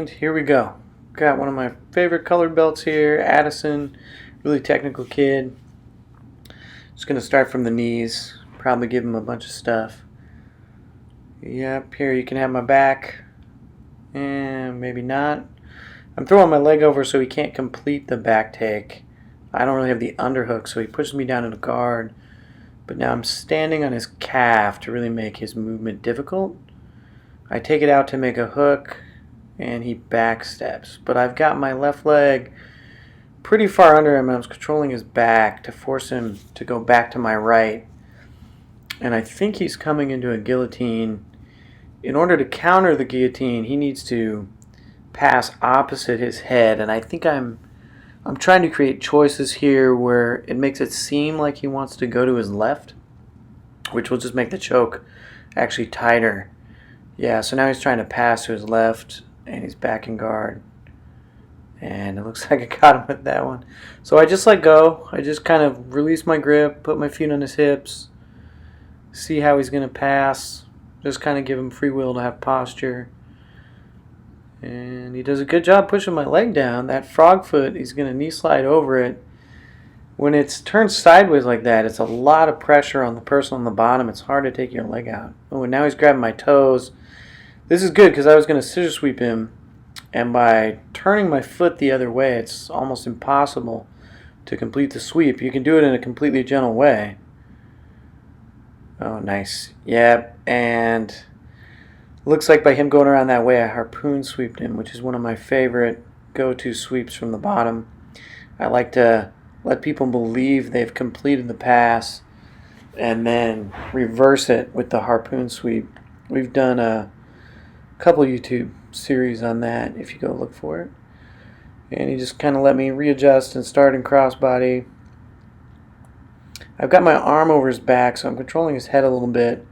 And here we go. Got one of my favorite colored belts here, Addison, really technical kid. Just going to start from the knees, probably give him a bunch of stuff. Yep, here you can have my back, and maybe not. I'm throwing my leg over so he can't complete the back take. I don't really have the underhook, so he pushes me down in a guard. But now I'm standing on his calf to really make his movement difficult. I take it out to make a hook, and he back steps. But I've got my left leg pretty far under him, and I was controlling his back to force him to go back to my right. And I think he's coming into a guillotine. In order to counter the guillotine, he needs to pass opposite his head, and I think I'm trying to create choices here where it makes it seem like he wants to go to his left, which will just make the choke actually tighter. Yeah, so now he's trying to pass to his left, and he's back in guard. And it looks like I got him with that one. So I just let go. I just kind of release my grip, put my feet on his hips, see how he's going to pass. Just kind of give him free will to have posture. And he does a good job pushing my leg down. That frog foot, he's going to knee slide over it. When it's turned sideways like that, it's a lot of pressure on the person on the bottom. It's hard to take your leg out. Oh, and now he's grabbing my toes. This is good because I was going to scissor sweep him. And by turning my foot the other way, it's almost impossible to complete the sweep. You can do it in a completely gentle way. Oh, nice. Yep, and looks like by him going around that way, I harpoon sweeped him, which is one of my favorite go-to sweeps from the bottom. I like to let people believe they've completed the pass and then reverse it with the harpoon sweep. We've done a couple YouTube series on that if you go look for it. And he just kind of let me readjust and start in crossbody. I've got my arm over his back, so I'm controlling his head a little bit.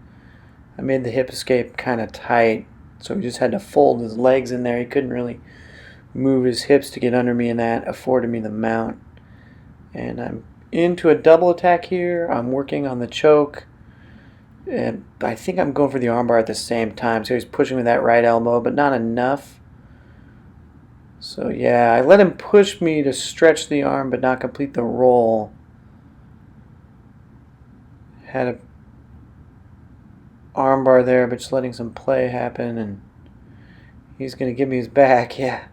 I made the hip escape kind of tight, so he just had to fold his legs in there. He couldn't really move his hips to get under me, and that afforded me the mount. And I'm into a double attack here. I'm working on the choke. And I think I'm going for the armbar at the same time. So he's pushing with that right elbow, but not enough. So yeah, I let him push me to stretch the arm, but not complete the roll. Had a armbar there, but just letting some play happen, and he's going to give me his back. Yeah.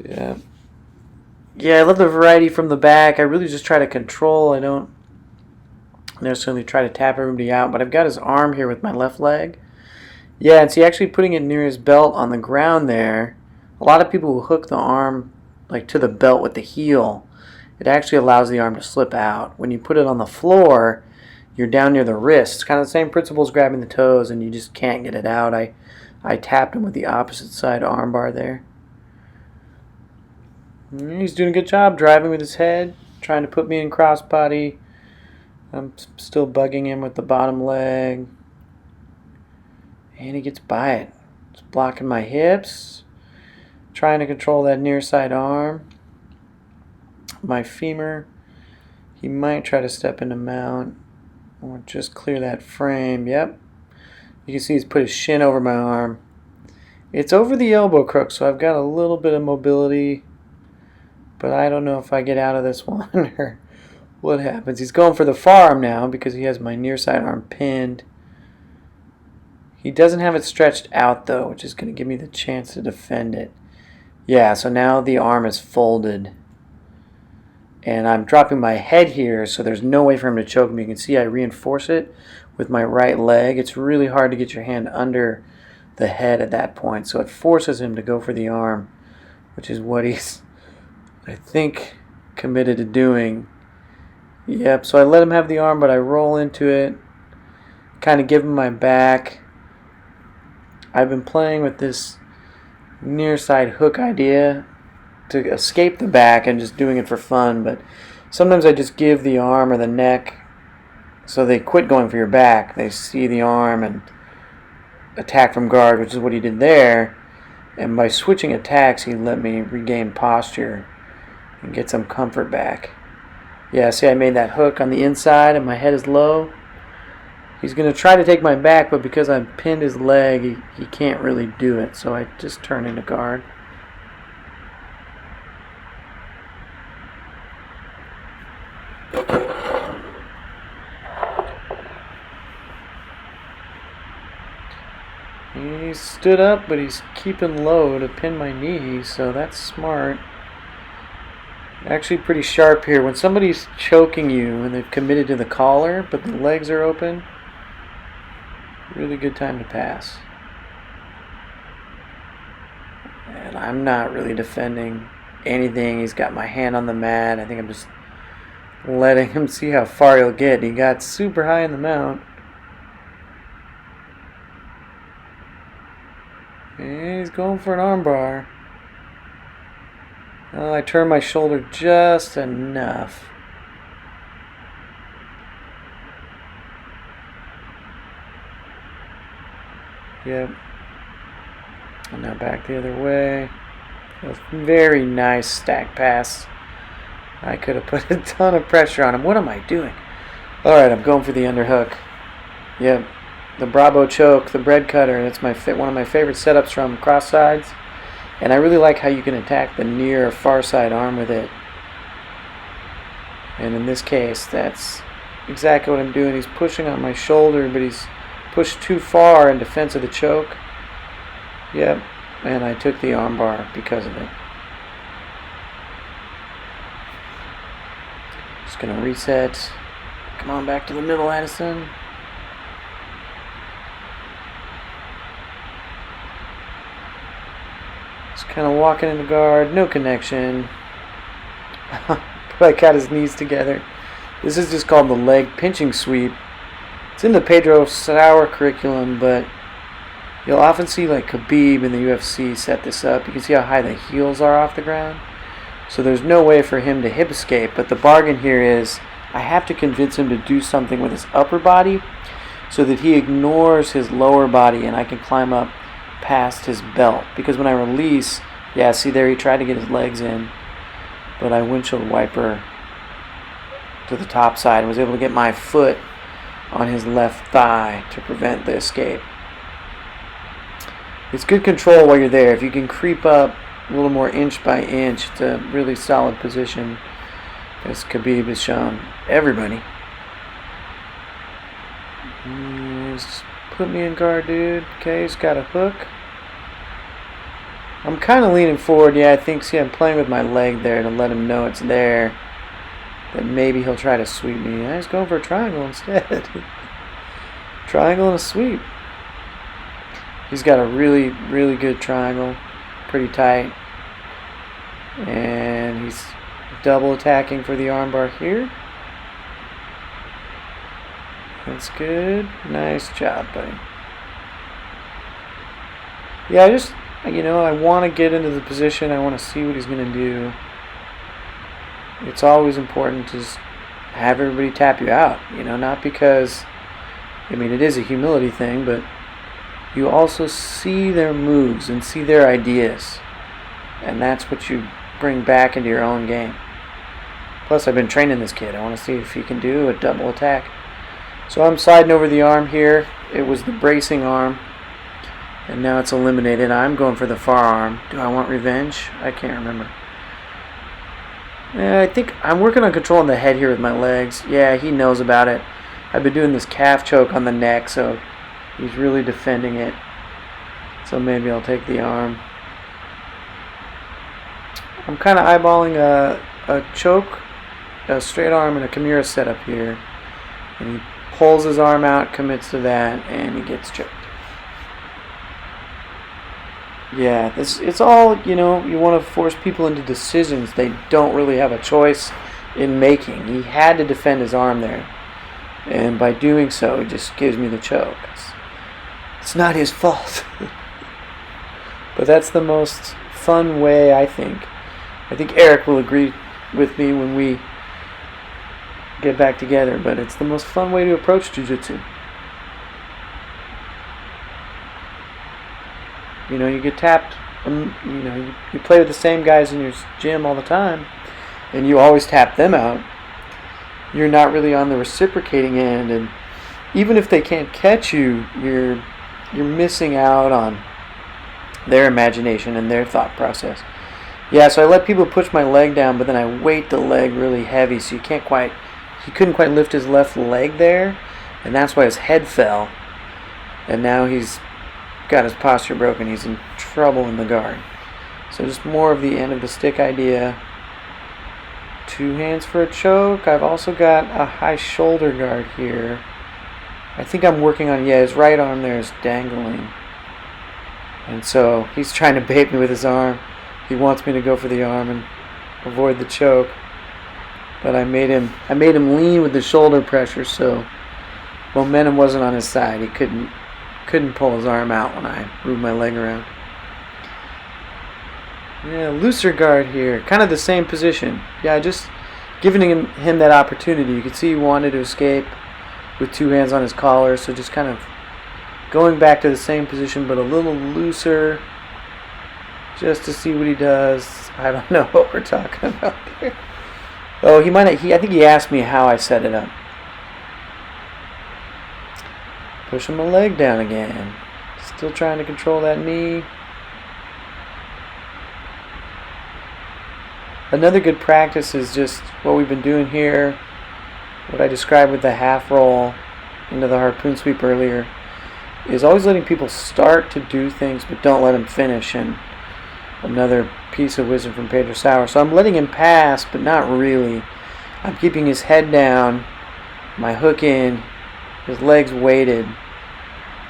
Yeah, I love the variety from the back. I really just try to control. I don't necessarily try to tap everybody out, but I've got his arm here with my left leg. Yeah, and see, actually putting it near his belt on the ground there, a lot of people will hook the arm like to the belt with the heel. It actually allows the arm to slip out. When you put it on the floor, you're down near the wrist. It's kind of the same principle as grabbing the toes, and you just can't get it out. I tapped him with the opposite side armbar there. He's doing a good job driving with his head, trying to put me in crossbody. I'm still bugging him with the bottom leg. And he gets by it. It's blocking my hips. Trying to control that near side arm. My femur. He might try to step into mount. Or just clear that frame. Yep. You can see he's put his shin over my arm. It's over the elbow crook, so I've got a little bit of mobility. But I don't know if I get out of this one or what happens. He's going for the forearm now because he has my near side arm pinned. He doesn't have it stretched out though, which is going to give me the chance to defend it. Yeah, so now the arm is folded. And I'm dropping my head here, so there's no way for him to choke me. You can see I reinforce it with my right leg. It's really hard to get your hand under the head at that point, so it forces him to go for the arm, which is what he's, I think, committed to doing. Yep, so I let him have the arm, but I roll into it, kind of give him my back. I've been playing with this near side hook idea to escape the back and just doing it for fun, but sometimes I just give the arm or the neck so they quit going for your back. They see the arm and attack from guard, which is what he did there, and by switching attacks he let me regain posture and get some comfort back. Yeah, see, I made that hook on the inside and my head is low. He's going to try to take my back, but because I pinned his leg, he can't really do it. So I just turn into guard. He stood up, but he's keeping low to pin my knee, so that's smart. Actually pretty sharp here. When somebody's choking you and they've committed to the collar, but the legs are open, really good time to pass. And I'm not really defending anything. He's got my hand on the mat. I think I'm just letting him see how far he'll get. He got super high in the mount. And he's going for an armbar. Oh, I turned my shoulder just enough. Yep. And now back the other way. That was a very nice stack pass. I could have put a ton of pressure on him. What am I doing? Alright, I'm going for the underhook. Yep. The Bravo choke, the bread cutter. That's one of my favorite setups from cross sides. And I really like how you can attack the near or far side arm with it. And in this case, that's exactly what I'm doing. He's pushing on my shoulder, but he's pushed too far in defense of the choke. Yep, and I took the armbar because of it. Just going to reset. Come on, back to the middle, Addison. Just kind of walking in the guard, no connection. But I got his knees together. This is just called the leg pinching sweep. It's in the Pedro Sauer curriculum, but you'll often see like Khabib in the UFC set this up. You can see how high the heels are off the ground. So there's no way for him to hip escape, but the bargain here is I have to convince him to do something with his upper body so that he ignores his lower body and I can climb up past his belt. Because when I release, yeah, see there, he tried to get his legs in, but I windshield wiper to the top side and was able to get my foot on his left thigh to prevent the escape. It's good control while you're there. If you can creep up a little more inch by inch, it's a really solid position, as Khabib has shown everybody. Just put me in guard, dude. Okay, he's got a hook. I'm kind of leaning forward. Yeah, I think, see, I'm playing with my leg there to let him know it's there. That maybe he'll try to sweep me. He's going for a triangle instead. Triangle and a sweep. He's got a really, really good triangle. Pretty tight. And he's double attacking for the armbar here. That's good. Nice job, buddy. Yeah, I want to get into the position. I want to see what he's going to do. It's always important to just have everybody tap you out. Not because, it is a humility thing, but you also see their moves and see their ideas. And that's what you bring back into your own game. Plus, I've been training this kid. I want to see if he can do a double attack. So I'm sliding over the arm here. It was the bracing arm. And now it's eliminated. I'm going for the far arm. Do I want revenge? I can't remember. I think I'm working on controlling the head here with my legs. Yeah, he knows about it. I've been doing this calf choke on the neck, so he's really defending it. So maybe I'll take the arm. I'm kind of eyeballing a choke, a straight arm, and a Kimura setup here. And he pulls his arm out, commits to that, and he gets choked. Yeah, it's all, you want to force people into decisions they don't really have a choice in making. He had to defend his arm there. And by doing so, he just gives me the choke. It's not his fault. But that's the most fun way, I think. I think Eric will agree with me when we get back together, but it's the most fun way to approach jiu-jitsu. You get tapped, you play with the same guys in your gym all the time, and you always tap them out. You're not really on the reciprocating end, and even if they can't catch you, you're missing out on their imagination and their thought process. Yeah, so I let people push my leg down, but then I weight the leg really heavy, so he couldn't quite lift his left leg there, and that's why his head fell. And now he's got his posture broken. He's in trouble in the guard. So just more of the end of the stick idea. 2 hands for a choke. I've also got a high shoulder guard here. I think I'm working on, his right arm there is dangling. And so he's trying to bait me with his arm. He wants me to go for the arm and avoid the choke. But I made him lean with the shoulder pressure, so momentum wasn't on his side. He couldn't pull his arm out when I moved my leg around. Yeah, looser guard here. Kind of the same position. Yeah, just giving him that opportunity. You could see he wanted to escape with 2 hands on his collar, so just kind of going back to the same position but a little looser just to see what he does. I don't know what we're talking about there. Oh, I think he asked me how I set it up. Pushing my leg down again. Still trying to control that knee. Another good practice is just what we've been doing here, what I described with the half roll into the harpoon sweep earlier, is always letting people start to do things but don't let them finish. And another piece of wisdom from Pedro Sauer. So I'm letting him pass, but not really. I'm keeping his head down, my hook in, his legs weighted.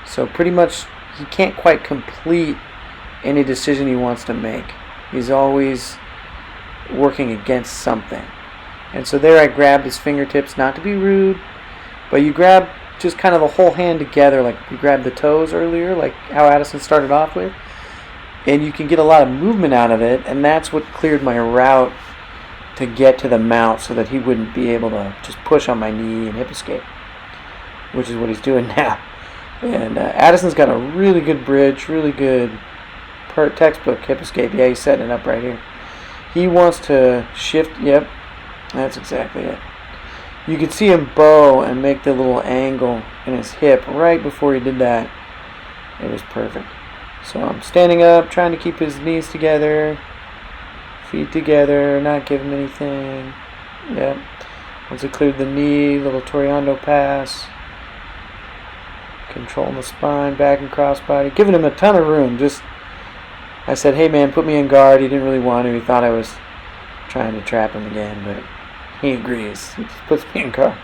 So pretty much he can't quite complete any decision he wants to make. He's always working against something. And so there I grabbed his fingertips, not to be rude, but you grab just kind of the whole hand together, like you grabbed the toes earlier, like how Addison started off with. And you can get a lot of movement out of it, and that's what cleared my route to get to the mount so that he wouldn't be able to just push on my knee and hip escape, which is what he's doing now. And Addison's got a really good bridge, really good textbook hip escape. Yeah, he's setting it up right here. He wants to shift. Yep, that's exactly it. You could see him bow and make the little angle in his hip right before he did that. It was perfect. So I'm standing up, trying to keep his knees together, feet together, not give him anything. Yep. Once I cleared the knee, little Toriando pass. Controlling the spine, back and crossbody. Giving him a ton of room. I said, hey man, put me in guard. He didn't really want to. He thought I was trying to trap him again, but he agrees. He just puts me in guard.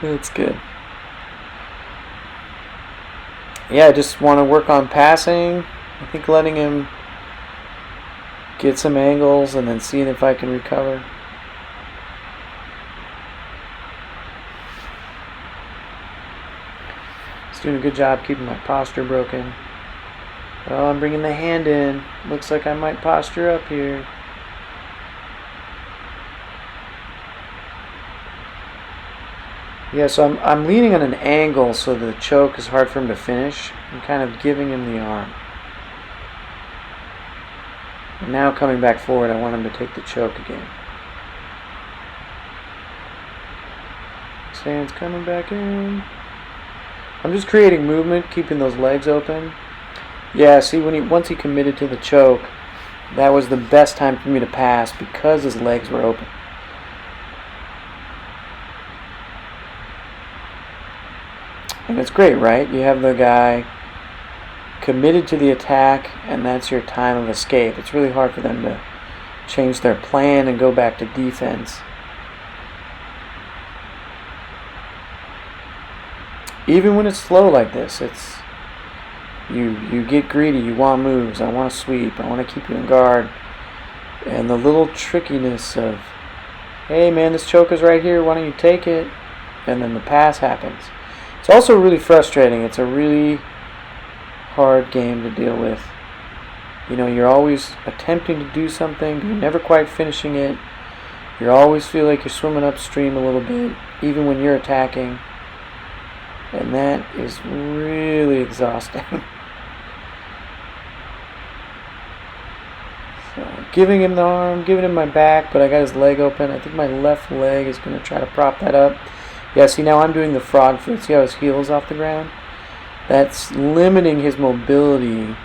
That's good. Yeah, I just want to work on passing. I think letting him get some angles and then seeing if I can recover. He's doing a good job keeping my posture broken. Oh, I'm bringing the hand in. Looks like I might posture up here. Yeah, so I'm leaning on an angle so the choke is hard for him to finish. I'm kind of giving him the arm. And now coming back forward, I want him to take the choke again. His hand's coming back in. I'm just creating movement, keeping those legs open. Yeah, see, once he committed to the choke, that was the best time for me to pass because his legs were open. And it's great, right? You have the guy committed to the attack, and that's your time of escape. It's really hard for them to change their plan and go back to defense. Even when it's slow like this, it's you get greedy, you want moves, I want to sweep, I want to keep you in guard. And the little trickiness of, hey man, this choke is right here, why don't you take it? And then the pass happens. It's also really frustrating. It's a really hard game to deal with. You know, you're always attempting to do something, but you're never quite finishing it. You always feel like you're swimming upstream a little bit, even when you're attacking. And that is really exhausting. So, giving him the arm, giving him my back, but I got his leg open. I think my left leg is going to try to prop that up. Yeah, see, now I'm doing the frog foot. See how his heel is off the ground? That's limiting his mobility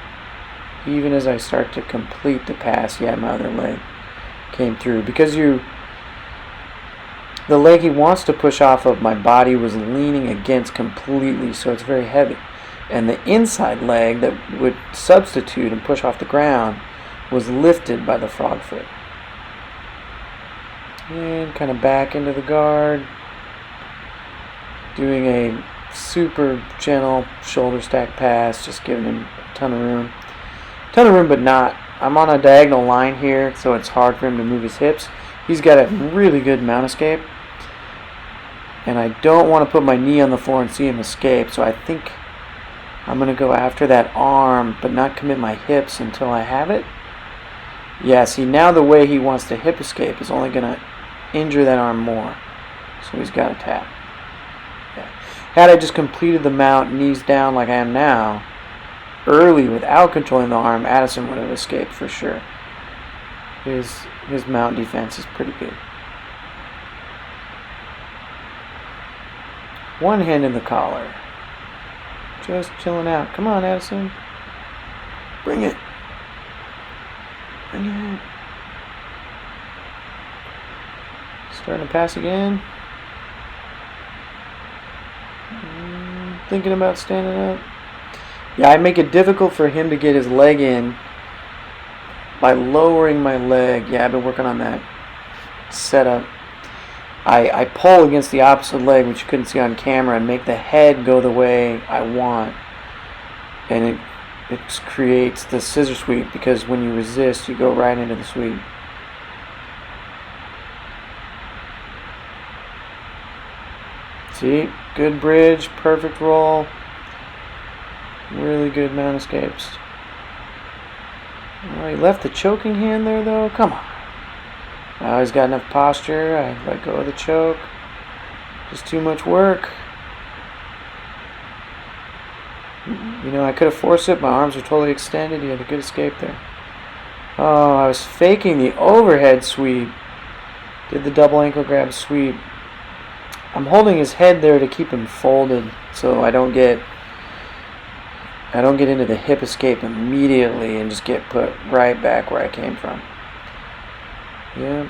even as I start to complete the pass. Yeah, my other leg came through. Because the leg he wants to push off of, my body was leaning against completely, so it's very heavy. And the inside leg that would substitute and push off the ground was lifted by the frog foot. And kind of back into the guard. Doing a super gentle shoulder stack pass, just giving him a ton of room. Ton of room, but not. I'm on a diagonal line here, so it's hard for him to move his hips. He's got a really good mount escape. And I don't want to put my knee on the floor and see him escape, so I think I'm going to go after that arm, but not commit my hips until I have it. Yeah, see, now the way he wants to hip escape is only going to injure that arm more. So he's got to tap. Yeah. Had I just completed the mount, knees down like I am now, early without controlling the arm, Addison would have escaped for sure. His mount defense is pretty good. One hand in the collar. Just chilling out. Come on, Addison. Bring it. Bring it. Starting to pass again. Thinking about standing up. Yeah, I make it difficult for him to get his leg in by lowering my leg. Yeah, I've been working on that setup. I pull against the opposite leg, which you couldn't see on camera, and make the head go the way I want. And it creates the scissor sweep, because when you resist, you go right into the sweep. See? Good bridge, perfect roll. Really good mount escapes. He left the choking hand there, though. Come on. Now he's got enough posture. I let go of the choke. Just too much work. You know, I could have forced it. My arms were totally extended. He had a good escape there. Oh, I was faking the overhead sweep. Did the double ankle grab sweep. I'm holding his head there to keep him folded so I don't get into the hip escape immediately and just get put right back where I came from. Yeah.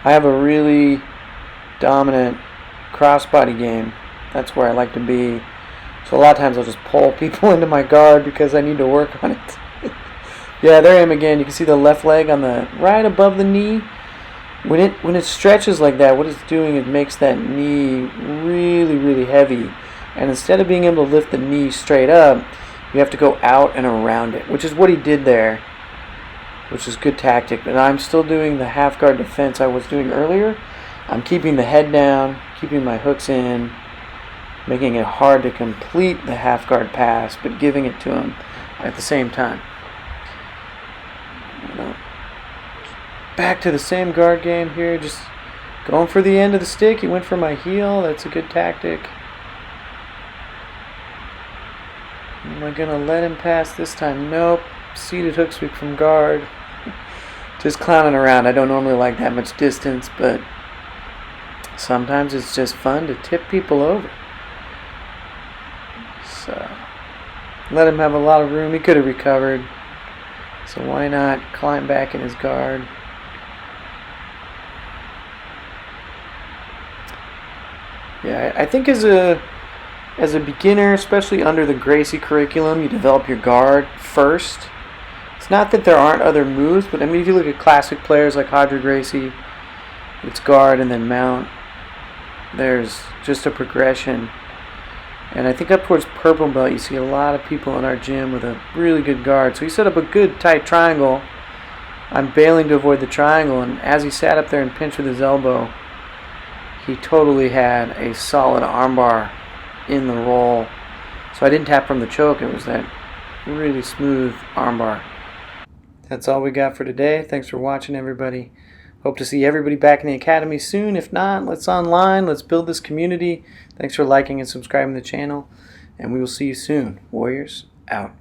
I have a really dominant crossbody game. That's where I like to be. So a lot of times I'll just pull people into my guard because I need to work on it. Yeah, there I am again. You can see the left leg on the right above the knee. When it stretches like that, what it's doing, it makes that knee really, really heavy. And instead of being able to lift the knee straight up, you have to go out and around it, which is what he did there, which is good tactic. But I'm still doing the half guard defense I was doing earlier. I'm keeping the head down, keeping my hooks in, making it hard to complete the half guard pass, but giving it to him at the same time. Back to the same guard game here, just going for the end of the stick. He went for my heel. That's a good tactic. Am I going to let him pass this time? Nope. Seated hook sweep from guard. Just clowning around. I don't normally like that much distance, but sometimes it's just fun to tip people over. So, let him have a lot of room. He could have recovered. So why not climb back in his guard? Yeah, I think as a beginner, especially under the Gracie curriculum, you develop your guard first. It's not that there aren't other moves, but I mean, if you look at classic players like Hodger Gracie, it's guard and then mount. There's just a progression. And I think up towards purple belt, you see a lot of people in our gym with a really good guard. So he set up a good tight triangle. I'm bailing to avoid the triangle, and as he sat up there and pinched with his elbow, he totally had a solid armbar in the roll. So I didn't tap from the choke. It was that really smooth armbar. That's all we got for today. Thanks for watching, everybody. Hope to see everybody back in the academy soon. If not, let's online. Let's build this community. Thanks for liking and subscribing to the channel. And we will see you soon. Warriors, out.